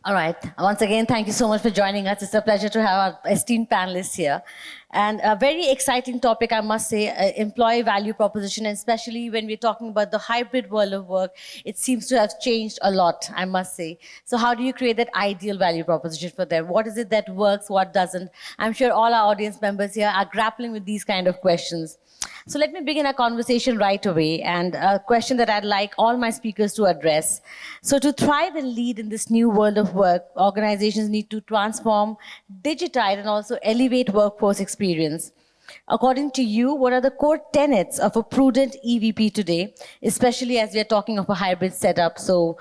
All right. Once again, thank you so much for joining us. It's a pleasure to have our esteemed panelists here. And a very exciting topic, I must say, employee value proposition, and especially when we're talking about the hybrid world of work, it seems to have changed a lot, I must say. So how do you create that ideal value proposition for them? What is it that works, what doesn't? I'm sure all our audience members here are grappling with these kind of questions. So let me begin our conversation right away, and a question that I'd like all my speakers to address. So to thrive and lead in this new world of work, organizations need to transform, digitize, and also elevate workforce experience. According to you, what are the core tenets of a prudent EVP today, especially as we are talking of a hybrid setup? So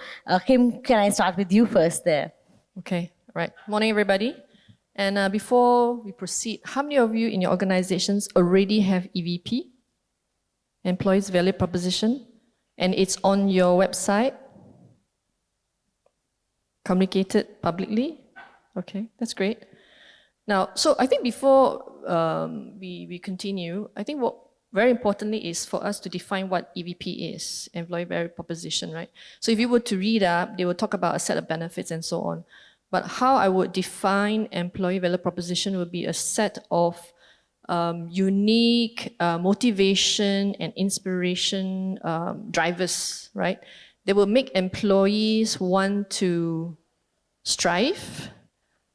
Kim, can I start with you first there? Okay, right. Morning, everybody. And before we proceed, how many of you in your organizations already have EVP, Employees Value Proposition, and it's on your website, communicated publicly? Okay, that's great. Now, so I think before we continue, I think what very importantly is for us to define what EVP is, Employee Value Proposition, right? So if you were to read up, they will talk about a set of benefits and so on. But how I would define Employee Value Proposition would be a set of unique motivation and inspiration drivers, right? They will make employees want to strive,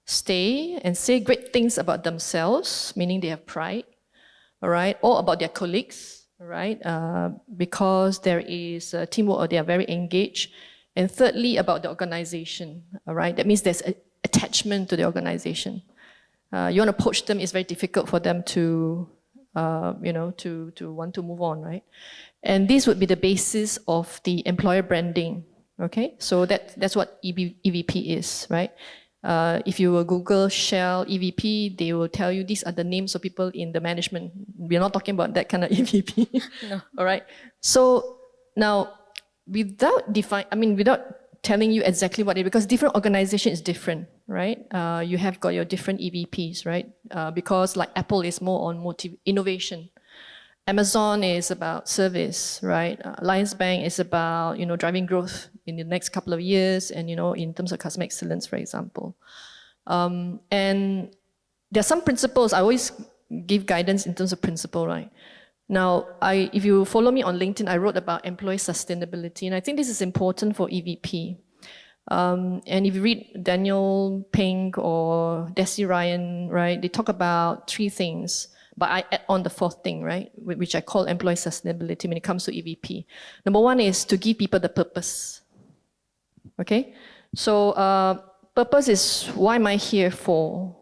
stay, and say great things about themselves, meaning they have pride, all right, or about their colleagues, all right, because there is teamwork or they are very engaged. And thirdly, about the organization, all right, that means there's attachment to the organization. You want to poach them, it's very difficult for them to, to want to move on, right? And this would be the basis of the employer branding, okay? So that's what EVP is, right? If you will Google Shell EVP, they will tell you these are the names of people in the management. We're not talking about that kind of EVP, no. All right? So now, without telling you exactly what it is, because different organization is different, right? You have got your different EVPs, right? Because like Apple is more on innovation. Amazon is about service, right? Alliance Bank is about, driving growth in the next couple of years and, in terms of customer excellence, for example. And there are some principles. I always give guidance in terms of principle, right? Now, if you follow me on LinkedIn, I wrote about employee sustainability, and I think this is important for EVP. And if you read Daniel Pink or Desi Ryan, right, they talk about three things, but I add on the fourth thing, right, which I call employee sustainability when it comes to EVP. Number one is to give people the purpose, okay? So purpose is, why am I here for?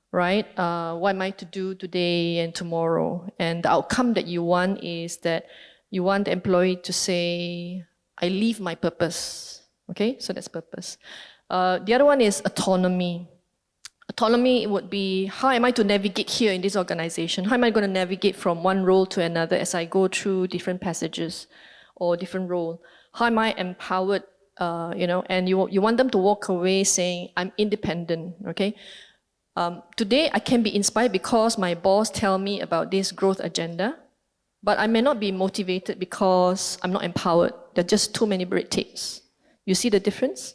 Right? What am I to do today and tomorrow? And the outcome that you want is that you want the employee to say, I live my purpose. Okay, so that's purpose. The other one is autonomy. Autonomy would be, how am I to navigate here in this organization? How am I going to navigate from one role to another as I go through different passages or different role? How am I empowered? And you want them to walk away saying, I'm independent, okay? Today, I can be inspired because my boss tell me about this growth agenda, but I may not be motivated because I'm not empowered. There are just too many red tapes. You see the difference,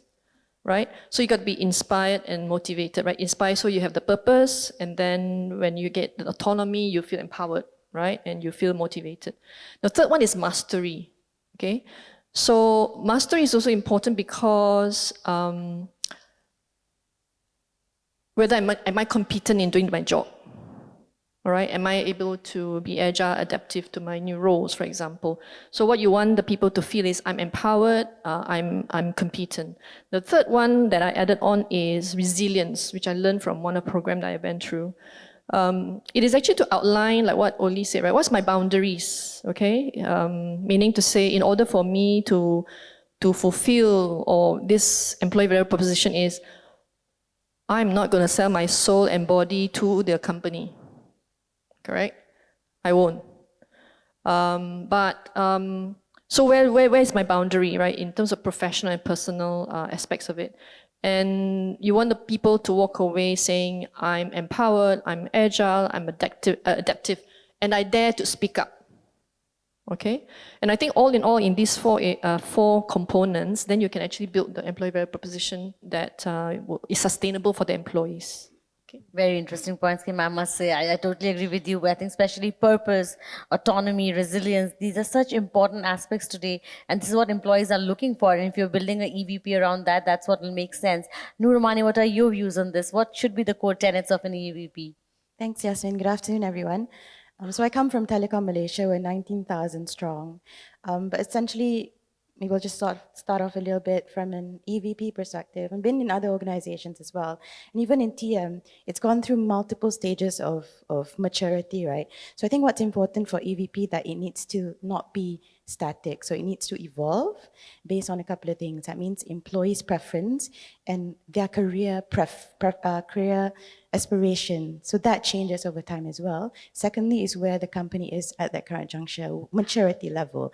right? So you got to be inspired and motivated, right? Inspired, so you have the purpose, and then when you get the autonomy, you feel empowered, right? And you feel motivated. The third one is mastery, okay? So mastery is also important because whether am I competent in doing my job? All right, am I able to be agile, adaptive to my new roles, for example? So what you want the people to feel is, I'm empowered, I'm competent. The third one that I added on is resilience, which I learned from one of the program that I went through. It is actually to outline, like what Oli said, right? What's my boundaries, okay? Meaning to say, in order for me to fulfill, or this employee value proposition is, I'm not going to sell my soul and body to the company, correct? I won't. So where is my boundary, right? In terms of professional and personal aspects of it. And you want the people to walk away saying, I'm empowered, I'm agile, I'm adaptive, and I dare to speak up. Okay, and I think all in all, in these four components, then you can actually build the employee value proposition that is sustainable for the employees. Very interesting points, Kim. I must say, I totally agree with you. I think especially purpose, autonomy, resilience, these are such important aspects today. And this is what employees are looking for. And if you're building an EVP around that, that's what will make sense. Nurmani, what are your views on this? What should be the core tenets of an EVP? Thanks, Yasmin. Good afternoon, everyone. So I come from Telecom Malaysia. We're 19,000 strong. But essentially, maybe we'll just start off a little bit from an EVP perspective. I've been in other organizations as well. And even in TM, it's gone through multiple stages of maturity, right? So I think what's important for EVP that it needs to not be static. So it needs to evolve based on a couple of things. That means employees' preference and their career aspiration. So that changes over time as well. Secondly is where the company is at that current juncture, maturity level.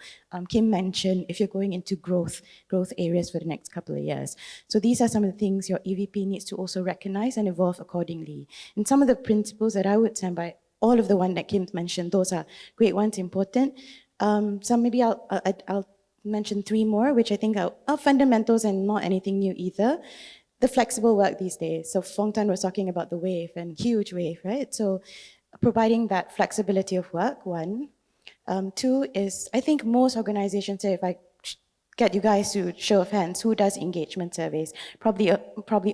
Kim mentioned if you're going into growth areas for the next couple of years. So these are some of the things your EVP needs to also recognize and evolve accordingly. And some of the principles that I would stand by, all of the one that Kim mentioned, those are great ones, important. Some maybe I'll mention three more, which I think are fundamentals and not anything new either. The flexible work these days. So Fong Tan was talking about the wave and huge wave, right? So providing that flexibility of work, one. Two is, I think most organizations say, if I get you guys to show of hands, who does engagement surveys? Probably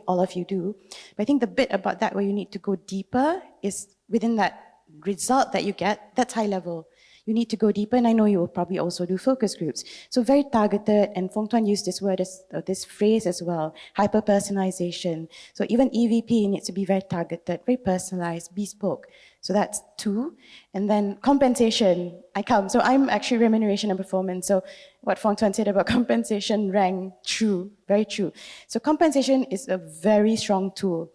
all of you do. But I think the bit about that where you need to go deeper is within that result that you get, that's high level. You need to go deeper, and I know you will probably also do focus groups. So very targeted, and Fong Tuan used this word, this phrase as well, hyper-personalization. So even EVP needs to be very targeted, very personalized, bespoke. So that's two. And then compensation, so I'm actually remuneration and performance. So what Fong Tuan said about compensation rang true, very true. So compensation is a very strong tool.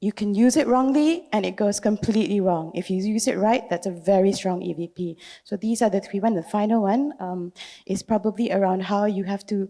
You can use it wrongly and it goes completely wrong. If you use it right, that's a very strong EVP. So these are the three ones. The final one is probably around how you have to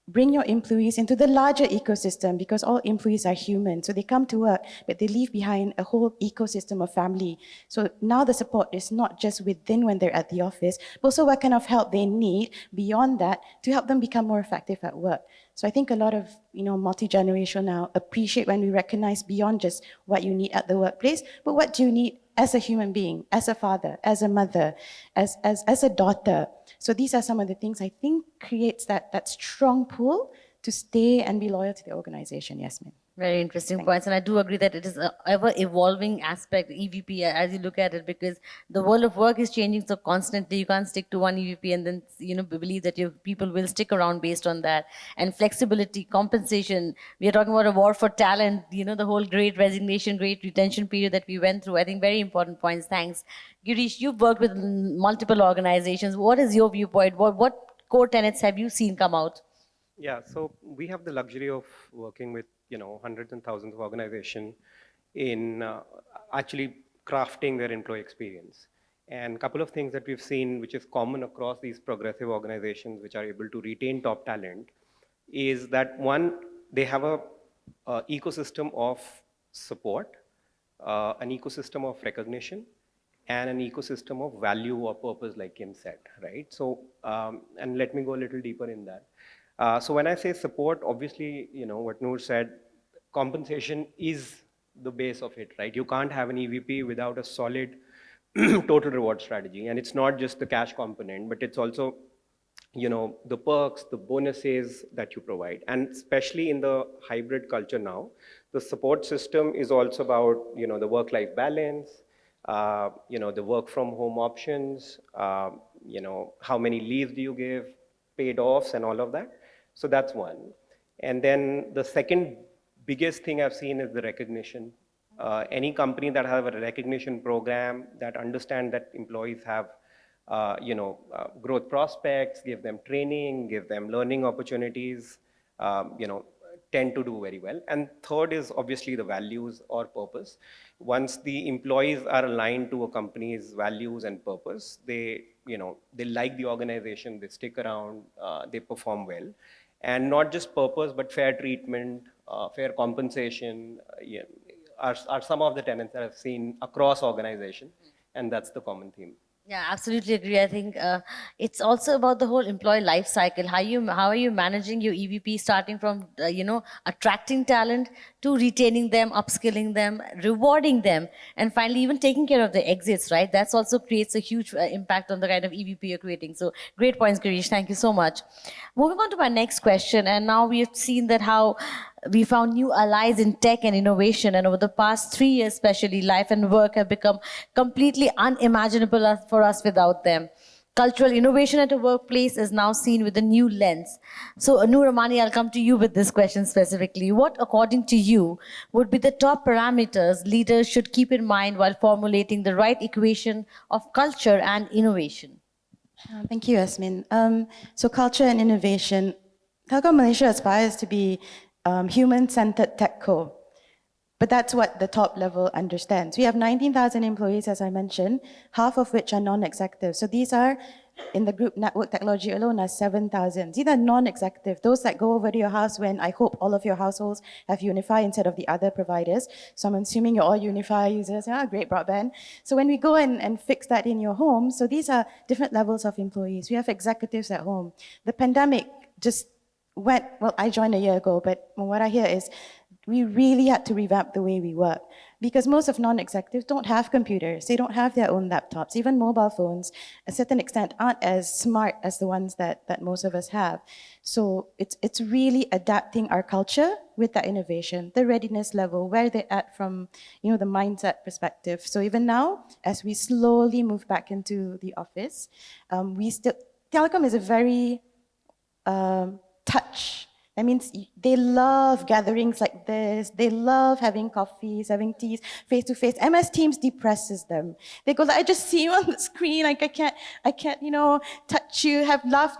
bring your employees into the larger ecosystem, because all employees are human. So they come to work, but they leave behind a whole ecosystem of family. So now the support is not just within when they're at the office, but also what kind of help they need beyond that to help them become more effective at work. So I think a lot of multi-generational now appreciate when we recognize beyond just what you need at the workplace, but what do you need as a human being, as a father, as a mother, as a daughter. So these are some of the things I think creates that strong pull to stay and be loyal to the organization. Yasmin. Very interesting points, and I do agree that it is an ever-evolving aspect, EVP, as you look at it, because the world of work is changing so constantly. You can't stick to one EVP and then believe that your people will stick around based on that. And flexibility, compensation. We are talking about a war for talent. The whole great resignation, great retention period that we went through. I think very important points. Thanks, Girish. You've worked with multiple organizations. What is your viewpoint? What core tenets have you seen come out? Yeah, so we have the luxury of working with hundreds and thousands of organizations in actually crafting their employee experience. And a couple of things that we've seen, which is common across these progressive organizations which are able to retain top talent, is that one, they have a ecosystem of support, an ecosystem of recognition, and an ecosystem of value or purpose, like Kim said, right? So, and let me go a little deeper in that. So when I say support, obviously, what Noor said, compensation is the base of it, right? You can't have an EVP without a solid total reward strategy. And it's not just the cash component, but it's also, the perks, the bonuses that you provide. And especially in the hybrid culture now, the support system is also about, the work-life balance, the work from home options, how many leaves do you give, paid offs and all of that. So that's one. And then the second biggest thing I've seen is the recognition. Any company that have a recognition program that understand that employees have, growth prospects, give them training, give them learning opportunities, tend to do very well. And third is obviously the values or purpose. Once the employees are aligned to a company's values and purpose, they like the organization, they stick around, they perform well. And not just purpose, but fair treatment, fair compensation are some of the tenets that I've seen across organizations, and that's the common theme. Yeah, absolutely agree. I think it's also about the whole employee life cycle. How are you managing your EVP, starting from attracting talent to retaining them, upskilling them, rewarding them, and finally even taking care of the exits. Right, that's also creates a huge impact on the kind of EVP you're creating. So great points, Girish. Thank you so much. Moving on to my next question, and now we have seen that how we found new allies in tech and innovation, and over the past 3 years especially, life and work have become completely unimaginable for us without them. Cultural innovation at a workplace is now seen with a new lens. So, Noor Ramani, I'll come to you with this question specifically. What, according to you, would be the top parameters leaders should keep in mind while formulating the right equation of culture and innovation? Thank you, Yasmin. So culture and innovation. Telkom Malaysia aspires to be human-centered tech co. But that's what the top level understands. We have 19,000 employees, as I mentioned, half of which are non-executive. So these are, in the group network technology alone, are 7,000. These are non-executive, those that go over to your house when I hope all of your households have Unify instead of the other providers. So I'm assuming you're all Unify users, great broadband. So when we go and fix that in your home, so these are different levels of employees. We have executives at home. The pandemic just went, well, I joined a year ago, but what I hear is we really had to revamp the way we work because most of non-executives don't have computers. They don't have their own laptops. Even mobile phones, a certain extent, aren't as smart as the ones that most of us have. So it's really adapting our culture with that innovation, the readiness level, where they're at from the mindset perspective. So even now, as we slowly move back into the office, Telecom is a very touch. That means they love gatherings like this. They love having coffees, having teas, face to face. MS Teams depresses them. They go, I just see you on the screen. Like I can't, touch you, have laugh,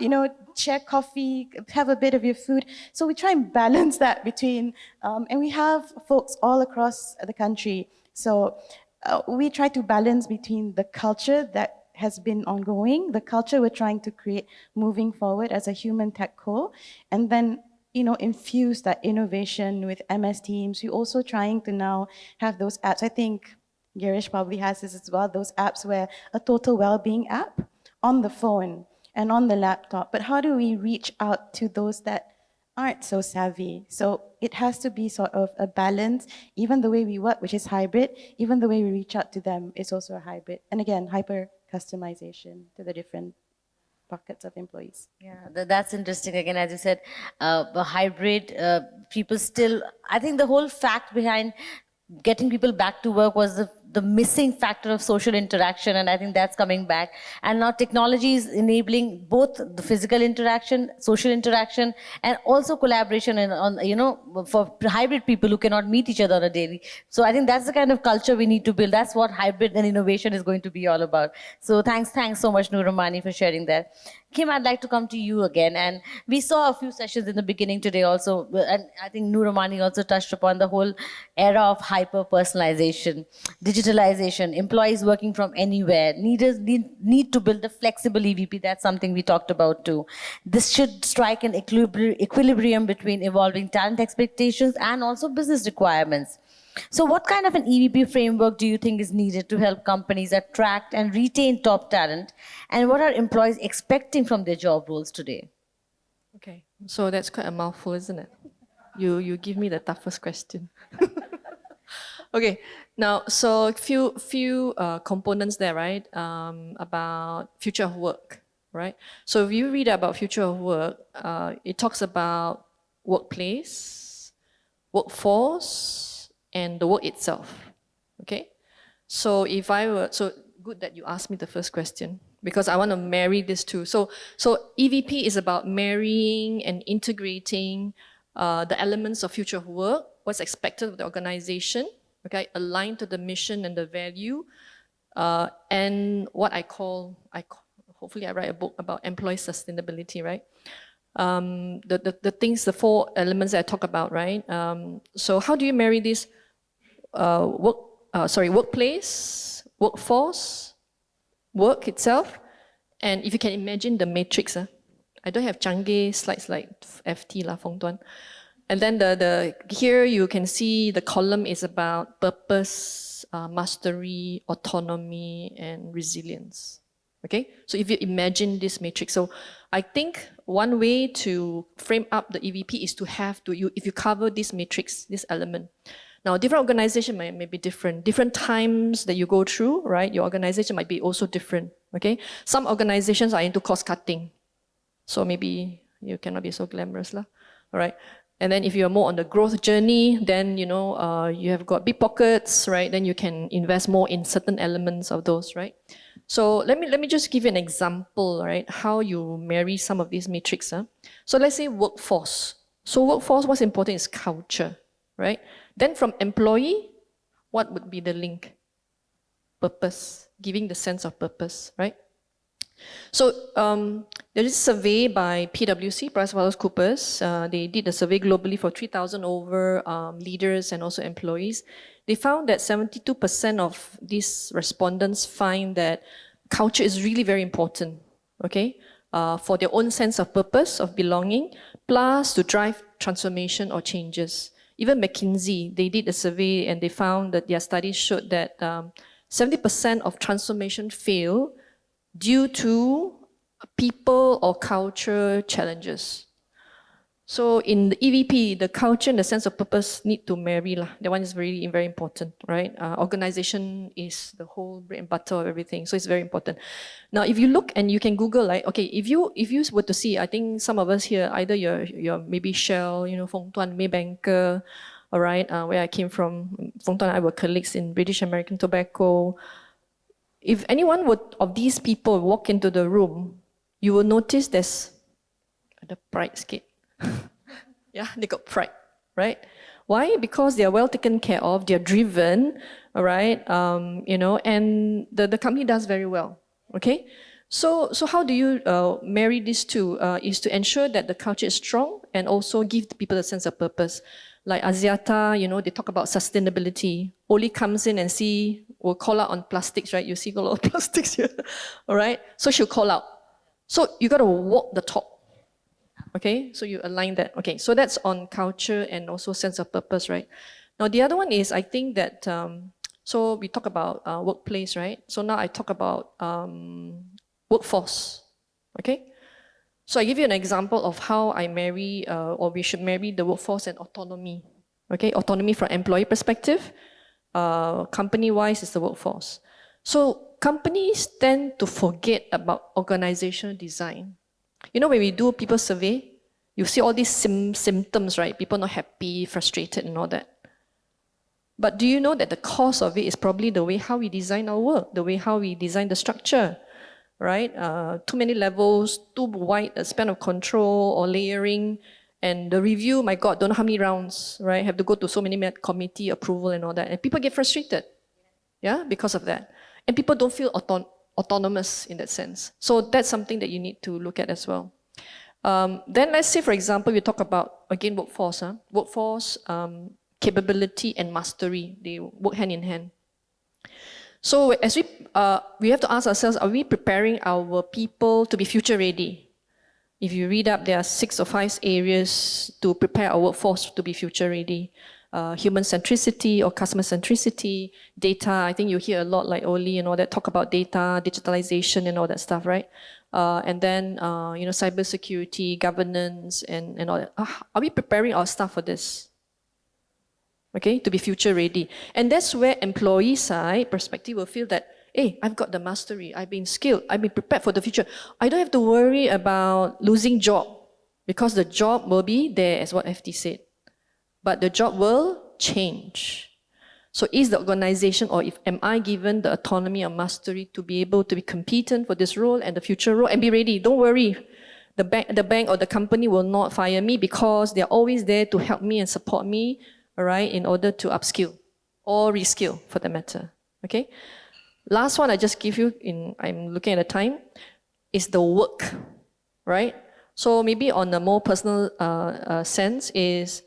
share coffee, have a bit of your food. So we try and balance that between, and we have folks all across the country. So we try to balance between the culture that has been ongoing, the culture we're trying to create moving forward as a human tech co, and then infuse that innovation with MS Teams. We're also trying to now have those apps. I think Girish probably has this as well, those apps where a total well-being app on the phone and on the laptop. But how do we reach out to those that aren't so savvy? So it has to be sort of a balance. Even the way we work, which is hybrid, even the way we reach out to them is also a hybrid. And again, hyper customization to the different pockets of employees. Yeah, that's interesting. Again, as you said, the hybrid, people still, I think the whole fact behind getting people back to work was the missing factor of social interaction, and I think that's coming back. And now technology is enabling both the physical interaction, social interaction, and also collaboration for hybrid people who cannot meet each other on a daily. So I think that's the kind of culture we need to build. That's what hybrid and innovation is going to be all about. So thanks so much, Noor Ramani, for sharing that. Kim, I'd like to come to you again. And we saw a few sessions in the beginning today also, and I think Noor Ramani also touched upon the whole era of hyper-personalization, digitalization, employees working from anywhere. Leaders need to build a flexible EVP. That's something we talked about too. This should strike an equilibrium between evolving talent expectations and also business requirements. So what kind of an EVP framework do you think is needed to help companies attract and retain top talent? And what are employees expecting from their job roles today? Okay, so that's quite a mouthful, isn't it? You give me the toughest question. Okay, now, so few components there, right? About future of work, right? So if you read about future of work, it talks about workplace, workforce, and the work itself, okay? So so good that you asked me the first question because I want to marry these two. So EVP is about marrying and integrating the elements of future of work, what's expected of the organization, okay, aligned to the mission and the value, and what hopefully I write a book about employee sustainability, right? The things, the 4 elements that I talk about, right? So how do you marry this workplace, workforce, work itself, and if you can imagine the matrix, I don't have Changi slides like FT lah, Fong Tuan. And then here you can see the column is about purpose, mastery, autonomy, and resilience. Okay, so if you imagine this matrix, so I think one way to frame up the EVP is to have to, if you cover this matrix, this element. Now, different organization may be different times that you go through, right? Your organization might be also different, okay? Some organizations are into cost cutting, so maybe you cannot be so glamorous, lah. All right. And then if you're more on the growth journey, then you have got big pockets, right? Then you can invest more in certain elements of those, right? So let me just give you an example, right? How you marry some of these metrics. Huh? So let's say workforce. So workforce, what's important is culture, right? Then from employee, what would be the link? Purpose, giving the sense of purpose, right? So there is a survey by PwC, PricewaterhouseCoopers. They did a survey globally for 3,000 over leaders and also employees. They found that 72% of these respondents find that culture is really very important, okay, for their own sense of purpose, of belonging, plus to drive transformation or changes. Even McKinsey, they did a survey and they found that their studies showed that 70% of transformation fail due to people or culture challenges. So in the EVP, the culture and the sense of purpose need to marry. That one is very, very important, right? Organization is the whole bread and butter of everything. So it's very important. Now, if you look and you can Google, like, okay, if you were to see, I think some of us here, either you're maybe Shell, Fong Tuan, Maybanker, all right, where I came from, Fong Tuan and I were colleagues in British American Tobacco. If anyone of these people walk into the room, you will notice there's the pride skate. Yeah, they got pride, right? Why? Because they are well taken care of, they are driven, all right, and the company does very well, okay? So how do you marry these two? Is to ensure that the culture is strong and also give the people a sense of purpose. Like Axiata, they talk about sustainability. Oli comes in and will call out on plastics, right? You see a lot of plastics here, all right? So she'll call out. So you got to walk the talk, okay? So you align that. Okay, so that's on culture and also sense of purpose, right? Now the other one is, I think that, so we talk about workplace, right? So now I talk about workforce, okay? So I give you an example of how I marry, or we should marry the workforce and autonomy. Okay, autonomy from employee perspective, company-wise is the workforce. So companies tend to forget about organizational design. When we do people survey, you see all these symptoms, right? People not happy, frustrated and all that. But do you know that the cause of it is probably the way how we design our work, the way how we design the structure, right? Too many levels, too wide a span of control or layering, and the review, my God, don't know how many rounds, right? Have to go to so many committee approval and all that. And people get frustrated, yeah, because of that. And people don't feel autonomous in that sense. So that's something that you need to look at as well. Then let's say, for example, we talk about, again, workforce. Workforce, capability and mastery, they work hand in hand. So as we have to ask ourselves, are we preparing our people to be future ready? If you read up, there are 6 or 5 areas to prepare our workforce to be future ready. Human centricity or customer centricity, data, I think you hear a lot like Oli and all that, talk about data, digitalization and all that stuff, right? And then, cyber security, governance and all that. Are we preparing our staff for this? Okay, to be future ready. And that's where employee side perspective will feel that, hey, I've got the mastery, I've been skilled, I've been prepared for the future. I don't have to worry about losing job because the job will be there, as what FT said. But the job will change. So is the organization, or am I given the autonomy or mastery to be able to be competent for this role and the future role and be ready? Don't worry. The bank or the company will not fire me because they're always there to help me and support me, all right, in order to upskill or reskill for the matter, okay? Last one I just give you, I'm looking at the time, is the work, right? So maybe on a more personal sense is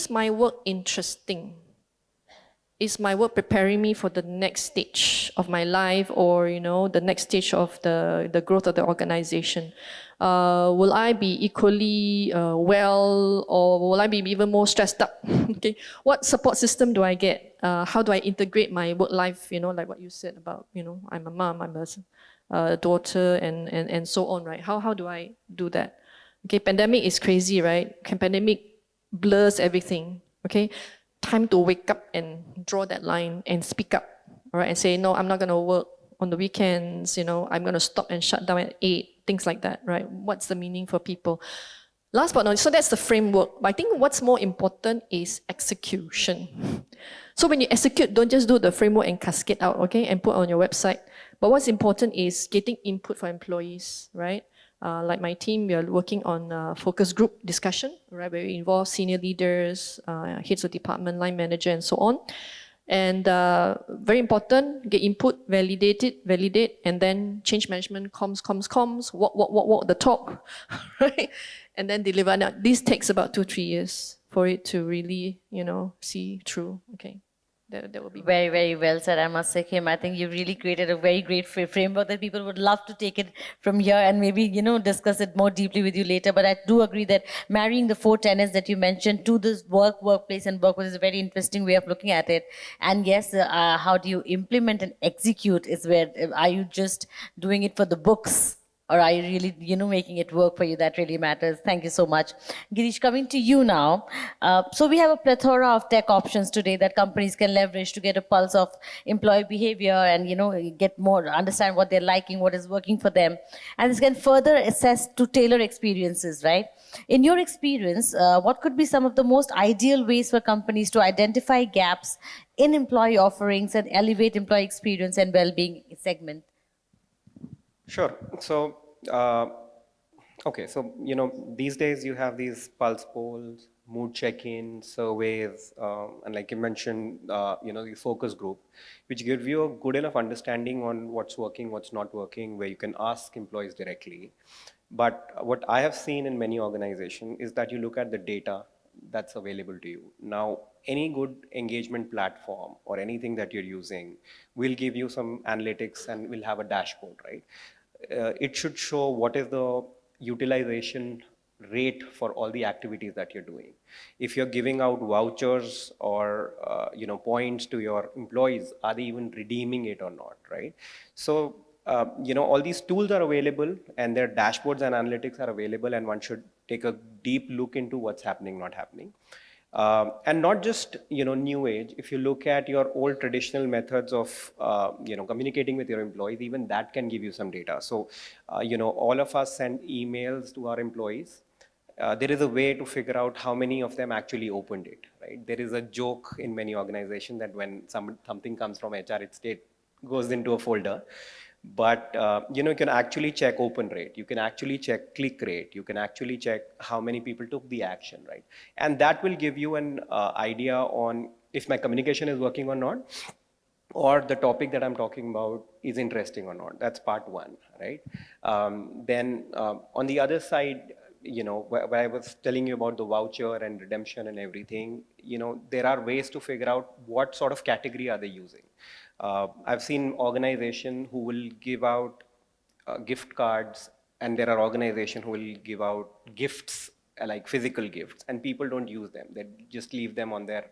my work interesting? Is my work preparing me for the next stage of my life or, the next stage of the growth of the organization? Will I be equally well, or will I be even more stressed up? Okay, what support system do I get? How do I integrate my work life? Like what you said about, I'm a mom, I'm daughter, and so on, right? How do I do that? Okay, pandemic is crazy, right? Pandemic blurs everything, okay? Time to wake up and draw that line and speak up, all right? And say, no, I'm not gonna work on the weekends, I'm gonna stop and shut down at 8, things like that, right? What's the meaning for people? Last but not least, so that's the framework. But I think what's more important is execution. So when you execute, don't just do the framework and cascade out, okay, and put on your website. But what's important is getting input for employees, right? Like my team, we are working on focus group discussion, right, where we involve senior leaders, heads of department, line manager, and so on. And very important, get input, validate, and then change management, comms, walk the talk, right? And then deliver. Now, this takes about 2-3 years for it to really, see through, okay? That would be very, very well said, I must say, Kim. I think you've really created a very great framework that people would love to take it from here and maybe, discuss it more deeply with you later. But I do agree that marrying the 4 tenets that you mentioned to this workplace, and workplace is a very interesting way of looking at it. And yes, how do you implement and execute is where, are you just doing it for the books? Or are you really, making it work for you? That really matters. Thank you so much. Girish, coming to you now. So we have a plethora of tech options today that companies can leverage to get a pulse of employee behavior and, get more, understand what they're liking, what is working for them. And this can further assess to tailor experiences, right? In your experience, what could be some of the most ideal ways for companies to identify gaps in employee offerings and elevate employee experience and well-being segment? Sure. So, okay. So, these days you have these pulse polls, mood check-in, surveys, and like you mentioned, the focus group, which give you a good enough understanding on what's working, what's not working, where you can ask employees directly. But what I have seen in many organizations is that you look at the data that's available to you. Now, any good engagement platform or anything that you're using will give you some analytics and will have a dashboard, right? It should show what is the utilization rate for all the activities that you're doing. If you're giving out vouchers or points to your employees, are they even redeeming it or not, right? So all these tools are available and their dashboards and analytics are available, and one should take a deep look into what's happening, not happening. And not just new age. If you look at your old traditional methods of communicating with your employees, even that can give you some data. So all of us send emails to our employees. There is a way to figure out how many of them actually opened it, right? There is a joke in many organizations that when something comes from HR, it goes into a folder. But you can actually check open rate, you can actually check click rate, you can actually check how many people took the action, right? And that will give you an idea on if my communication is working or not, or the topic that I'm talking about is interesting or not. That's part one, right? Then on the other side, where I was telling you about the voucher and redemption and everything, there are ways to figure out what sort of category are they using. I've seen organizations who will give out gift cards, and there are organizations who will give out gifts, like physical gifts, and people don't use them. They just leave them on their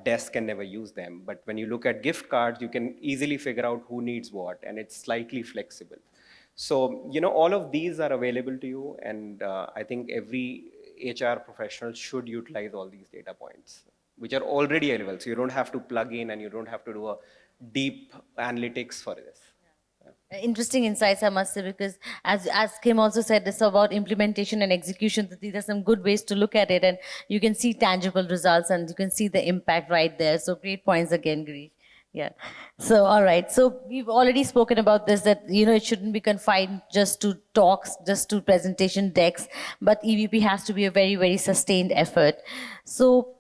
desk and never use them. But when you look at gift cards, you can easily figure out who needs what, and it's slightly flexible. So, all of these are available to you, and I think every HR professional should utilize all these data points, which are already available. So you don't have to plug in and you don't have to do a deep analytics for this. Yeah. Interesting insights, I must say, because as Kim also said, this about implementation and execution. These are some good ways to look at it, and you can see tangible results and you can see the impact right there. So great points again, Girish. Yeah. So, all right. So we've already spoken about this, that, it shouldn't be confined just to talks, just to presentation decks, but EVP has to be a very, very sustained effort. So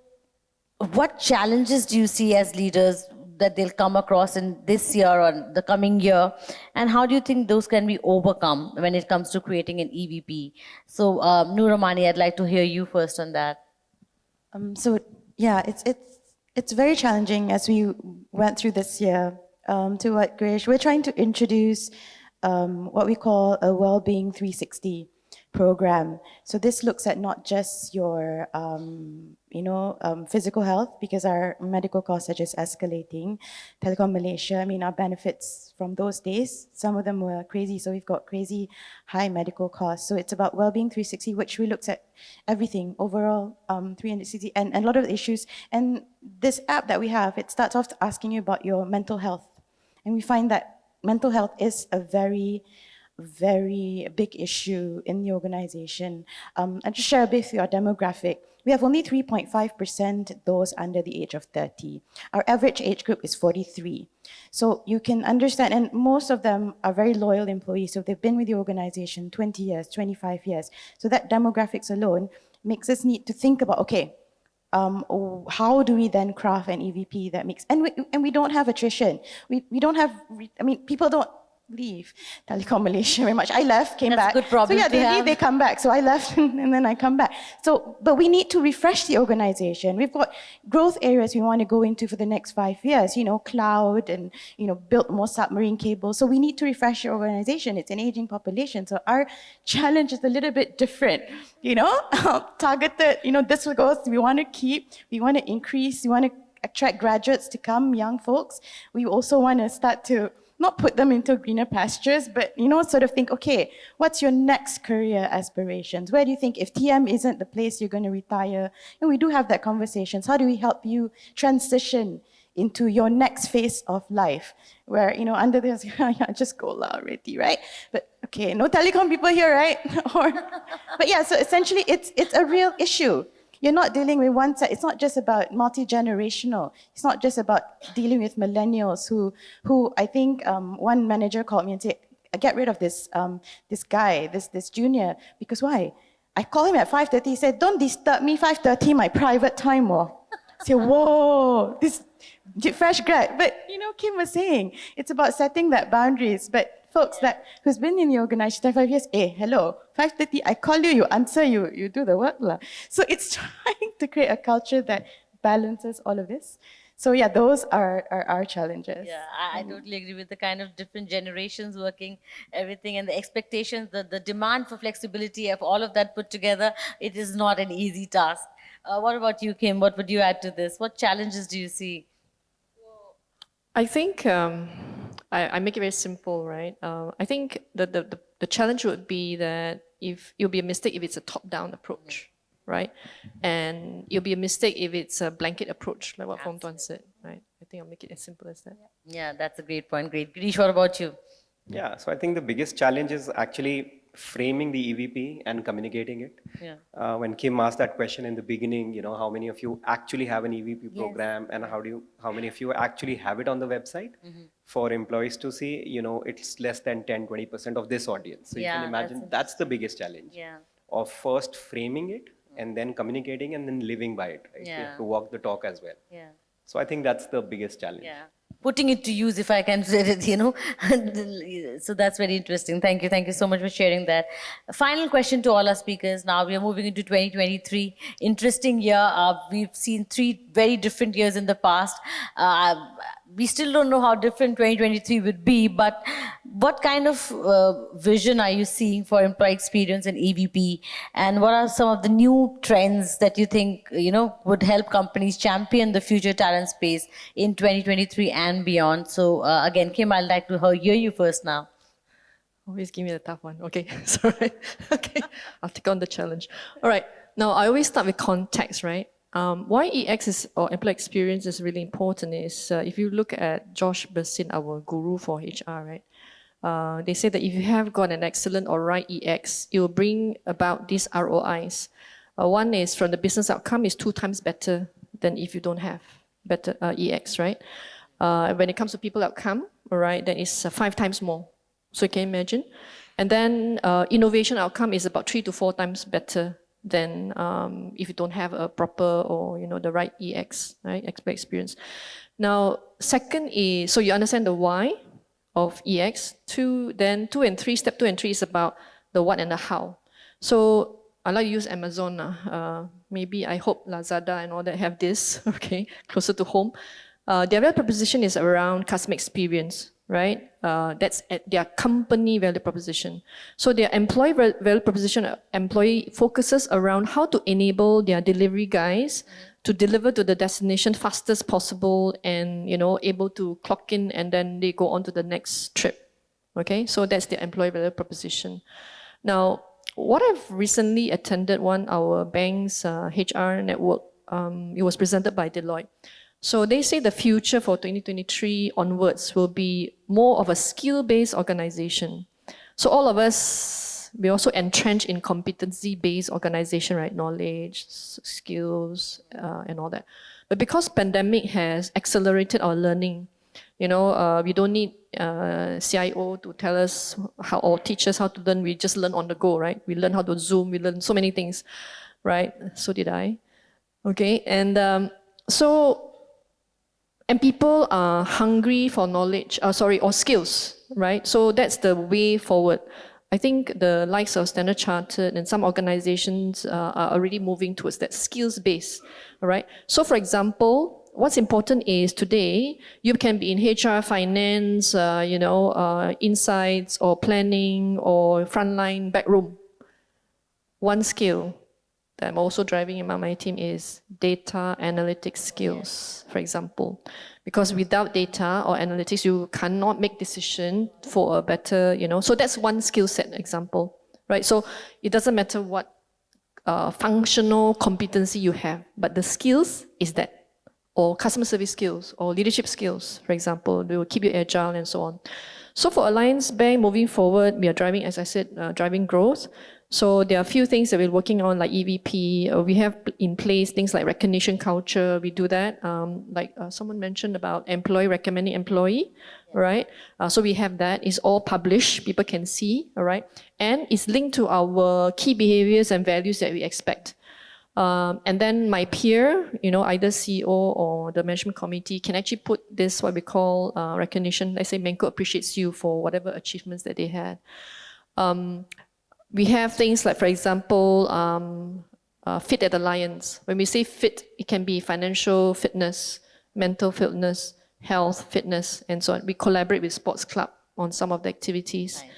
what challenges do you see as leaders that they'll come across in this year or the coming year? And how do you think those can be overcome when it comes to creating an EVP? So Nooramani, I'd like to hear you first on that. So yeah, it's very challenging as we went through this year. To what, Girish, we're trying to introduce what we call a well-being 360. program. So this looks at not just your, physical health, because our medical costs are just escalating. Telecom Malaysia, I mean, our benefits from those days, some of them were crazy. So we've got crazy high medical costs. So it's about Wellbeing 360, which we looked at everything overall, 360, and a lot of issues. And this app that we have, it starts off asking you about your mental health. And we find that mental health is a very big issue in the organization. And just share a bit with your demographic. We have only 3.5% those under the age of 30. Our average age group is 43. So you can understand, and most of them are very loyal employees. So they've been with the organization 20 years, 25 years. So that demographics alone makes us need to think about, okay, how do we then craft an EVP that makes, and we don't have attrition. We don't have, people don't leave Telecom Malaysia very much. I left, came back. That's a good problem so yeah, to they have. leave, they come back. So I left and then I come back. So, but we need to refresh the organization. We've got growth areas we want to go into for the next 5 years, cloud and, build more submarine cables. So we need to refresh your organization. It's an aging population. So our challenge is a little bit different, targeted, this goes, we want to keep, we want to increase, we want to attract graduates to come, young folks. We also want to start to not put them into greener pastures, but, sort of think, okay, what's your next career aspirations? Where do you think, if TM isn't the place you're going to retire? And we do have that conversations. How do we help you transition into your next phase of life? Where, under this, just go lah already, right? But, okay, no telecom people here, right? But yeah, so essentially it's a real issue. You're not dealing with one side. It's not just about multi-generational. It's not just about dealing with millennials who I think one manager called me and said, get rid of this guy, this junior, because why? I called him at 5:30. He said, don't disturb me, 5:30, my private time. I said, whoa, this fresh grad. But Kim was saying, it's about setting that boundaries. But folks who's been in the organization 5 years, hello, 5:30, I call you, you answer, you do the work. So it's trying to create a culture that balances all of this. So yeah, those are our challenges. Yeah, I totally agree with the kind of different generations working, everything, and the expectations, the demand for flexibility of all of that put together. It is not an easy task. What about you, Kim? What would you add to this? What challenges do you see? I think I make it very simple, right? I think the challenge would be that if it'll be a mistake if it's a top-down approach, right? And it'll be a mistake if it's a blanket approach, like what Fong Tuan said, right? I think I'll make it as simple as that. Yeah, that's a great point. Great. Girish, what about you? Yeah, so I think the biggest challenge is actually framing the EVP and communicating it. Yeah. When Kim asked that question in the beginning, how many of you actually have an EVP program, and how many of you actually have it on the website for employees to see, it's less than 10-20% of this audience. So you can imagine that's the biggest challenge of first framing it and then communicating and then living by it. Right? You have to walk the talk as well. Yeah. So I think that's the biggest challenge. Yeah. Putting it to use, if I can say it, So that's very interesting. Thank you. Thank you so much for sharing that. Final question to all our speakers. Now we are moving into 2023. Interesting year. We've seen 3 very different years in the past. We still don't know how different 2023 would be, but what kind of vision are you seeing for employee experience and EVP? And what are some of the new trends that you think, would help companies champion the future talent space in 2023 and beyond? So again, Kim, I'd like to hear you first now. Always give me the tough one. Okay, sorry. Okay, I'll take on the challenge. All right, now I always start with context, right? Why EX or employee experience is really important is if you look at Josh Bersin, our guru for HR, right? They say that if you have got an excellent or right EX, it will bring about these ROIs. One is from the business outcome is 2 times better than if you don't have better EX, right? When it comes to people outcome, all right, then it's 5 times more. So you can imagine. And then innovation outcome is about 3 to 4 times better than if you don't have a proper or the right EX, right, experience. Now, second is, so you understand the why of EX. Then 2 and 3, step 2 and 3 is about the what and the how. So I like to use Amazon. Maybe I hope Lazada and all that have this, okay, closer to home. Their value proposition is around customer experience. right? That's at their company value proposition. So their employee value proposition, employee focuses around how to enable their delivery guys to deliver to the destination fastest possible and, able to clock in and then they go on to the next trip. Okay, so that's the employee value proposition. Now, what I've recently attended our bank's HR network, it was presented by Deloitte. So they say the future for 2023 onwards will be more of a skill-based organization. So all of us, we also entrenched in competency-based organization, right? Knowledge, skills, and all that. But because pandemic has accelerated our learning, we don't need CIO to tell us how or teach us how to learn. We just learn on the go, right? We learn how to Zoom. We learn so many things, right? So did I. Okay, and and people are hungry for knowledge, or skills, right? So that's the way forward. I think the likes of Standard Chartered and some organizations are already moving towards that skills base, all right? So for example, what's important is today, you can be in HR, finance, insights or planning or frontline, backroom. One skill that I'm also driving among my team is data analytics skills, for example. Because without data or analytics, you cannot make decision for a better, so that's one skill set example, right? So it doesn't matter what functional competency you have, but the skills is that, or customer service skills, or leadership skills, for example, they will keep you agile and so on. So for Alliance Bank, moving forward, we are driving, as I said, driving growth. So there are a few things that we're working on, like EVP. We have in place things like recognition culture. We do that. Someone mentioned about employee recommending employee, right? So we have that. It's all published. People can see, all right? And it's linked to our key behaviors and values that we expect. And then my peer, either CEO or the management committee can actually put this, what we call recognition. Let's say Menko appreciates you for whatever achievements that they had. We have things like, for example, Fit at Alliance. When we say fit, it can be financial fitness, mental fitness, health, fitness, and so on. We collaborate with Sports Club on some of the activities. Nice.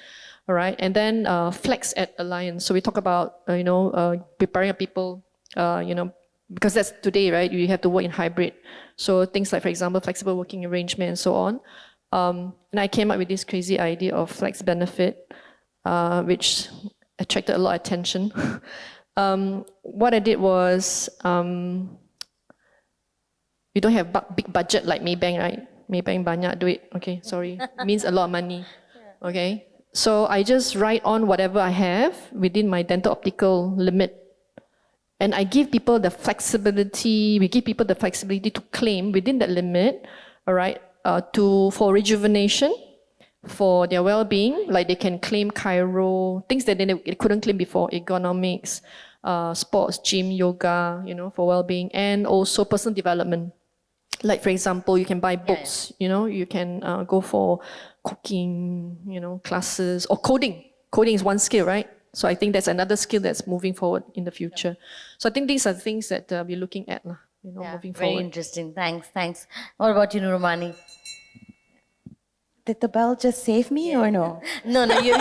All right, and then Flex at Alliance. So we talk about, preparing people, because that's today, right? You have to work in hybrid. So things like, for example, flexible working arrangement and so on. And I came up with this crazy idea of Flex Benefit, which attracted a lot of attention. What I did was, we don't have big budget like Maybank, right? Maybank banyak duit. Okay, sorry. It means a lot of money. Okay. So I just write on whatever I have within my dental optical limit. And I give people the flexibility, we give people the flexibility to claim within that limit, all right, for rejuvenation, for their well-being, like they can claim chiro, things that they couldn't claim before, ergonomics, sports, gym, yoga, for well-being, and also personal development. Like, for example, you can buy books, you can go for cooking, classes, or coding. Coding is one skill, right? So I think that's another skill that's moving forward in the future. So I think these are things that we're looking at, moving forward. Very interesting. Thanks. What about you, Nurumani? Did the bell just save me or no? No, you.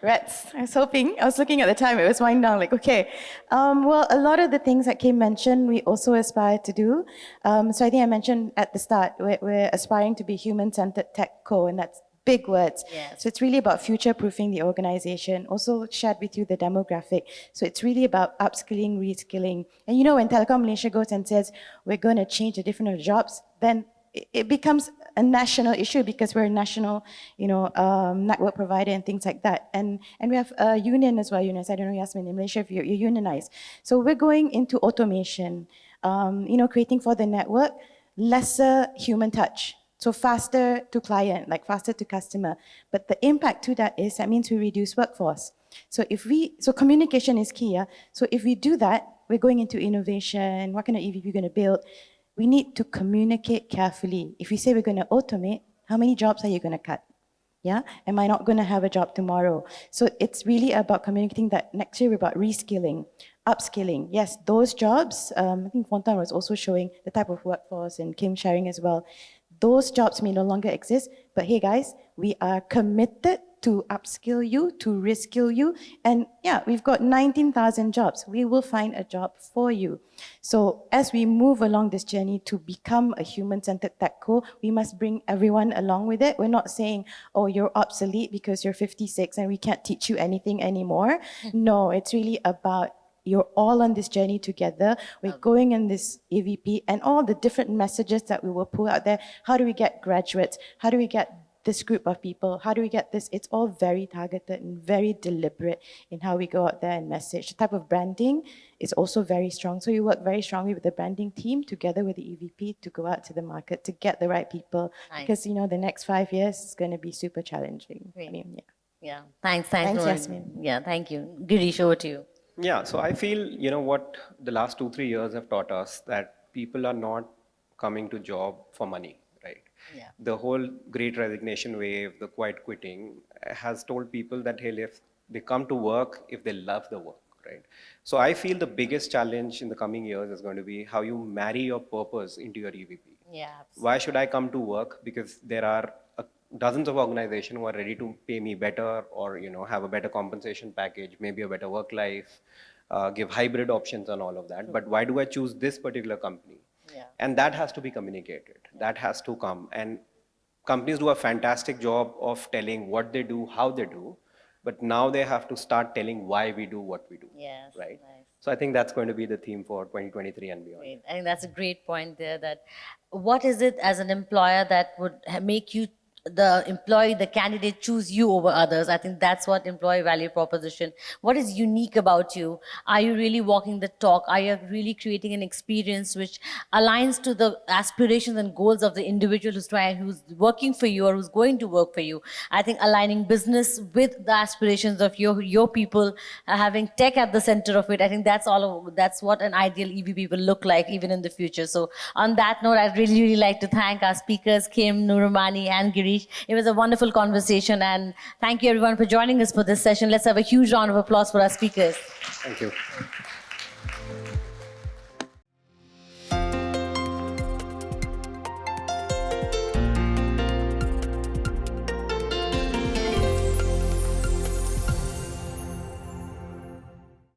Rats. I was looking at the time, it was winding down, like, okay. Well, a lot of the things that Kim mentioned, we also aspire to do. So I think I mentioned at the start, we're aspiring to be human-centered tech co, and that's big words. Yes. So it's really about future-proofing the organization. Also shared with you the demographic. So it's really about upskilling, reskilling. And when Telecom Malaysia goes and says, we're going to change the different jobs, then it becomes a national issue because we're a national, network provider and things like that. And we have a union as well, Eunice. I don't know, Yasmin, in Malaysia, if you're unionized. So we're going into automation, creating for the network, lesser human touch. So faster to client, like faster to customer. But the impact to that means we reduce workforce. So communication is key. Yeah? So if we do that, we're going into innovation. What kind of EVP we're going to build? We need to communicate carefully. If we say we're going to automate, how many jobs are you going to cut? Yeah? Am I not going to have a job tomorrow? So it's really about communicating that next year we're about reskilling, upskilling. Yes, those jobs, I think Fontan was also showing the type of workforce and Kim sharing as well. Those jobs may no longer exist, but hey guys, we are committed to upskill you, to reskill you. And yeah, we've got 19,000 jobs. We will find a job for you. So as we move along this journey to become a human-centered TechCo, we must bring everyone along with it. We're not saying, oh, you're obsolete because you're 56 and we can't teach you anything anymore. No, it's really about you're all on this journey together. We're going in this EVP and all the different messages that we will put out there. How do we get graduates? How do we get this group of people? How do we get this? It's all very targeted and very deliberate in how we go out there and message. The type of branding is also very strong. So we work very strongly with the branding team together with the EVP to go out to the market to get the right people. Nice. Because, you know, the next 5 years is going to be super challenging. Great. I mean, yeah. Yeah, thanks, Thanks, Noor. Yasmin. Yeah, thank you. Girish, over to you. Yeah, so I feel, you know, what the last 2-3 years have taught us that people are not coming to job for money, right? Yeah. The whole great resignation wave, the quiet quitting has told people that, hey, if they come to work, if they love the work, right? So I feel the biggest challenge in the coming years is going to be how you marry your purpose into your EVP. Yeah. Why should I come to work? Because there are dozens of organizations who are ready to pay me better or, you know, have a better compensation package, maybe a better work life, give hybrid options and all of that. But why do I choose this particular company? Yeah. And that has to be communicated. That has to come. And companies do a fantastic job of telling what they do, how they do, but now they have to start telling why we do what we do. Yes, Right? nice. So I think that's going to be the theme for 2023 and beyond. Great. I think that's a great point there, that what is it as an employer that would make you, the employee, the candidate, choose you over others? I think that's what employee value proposition. What is unique about you? Are you really walking the talk? Are you really creating an experience which aligns to the aspirations and goals of the individual who's working for you or who's going to work for you? I think aligning business with the aspirations of your people, having tech at the center of it. I think that's that's what an ideal EVP will look like even in the future. So on that note, I'd really like to thank our speakers, Kim, Nurumani, and Girish. It was a wonderful conversation, and thank you everyone for joining us for this session. Let's have a huge round of applause for our speakers. Thank you.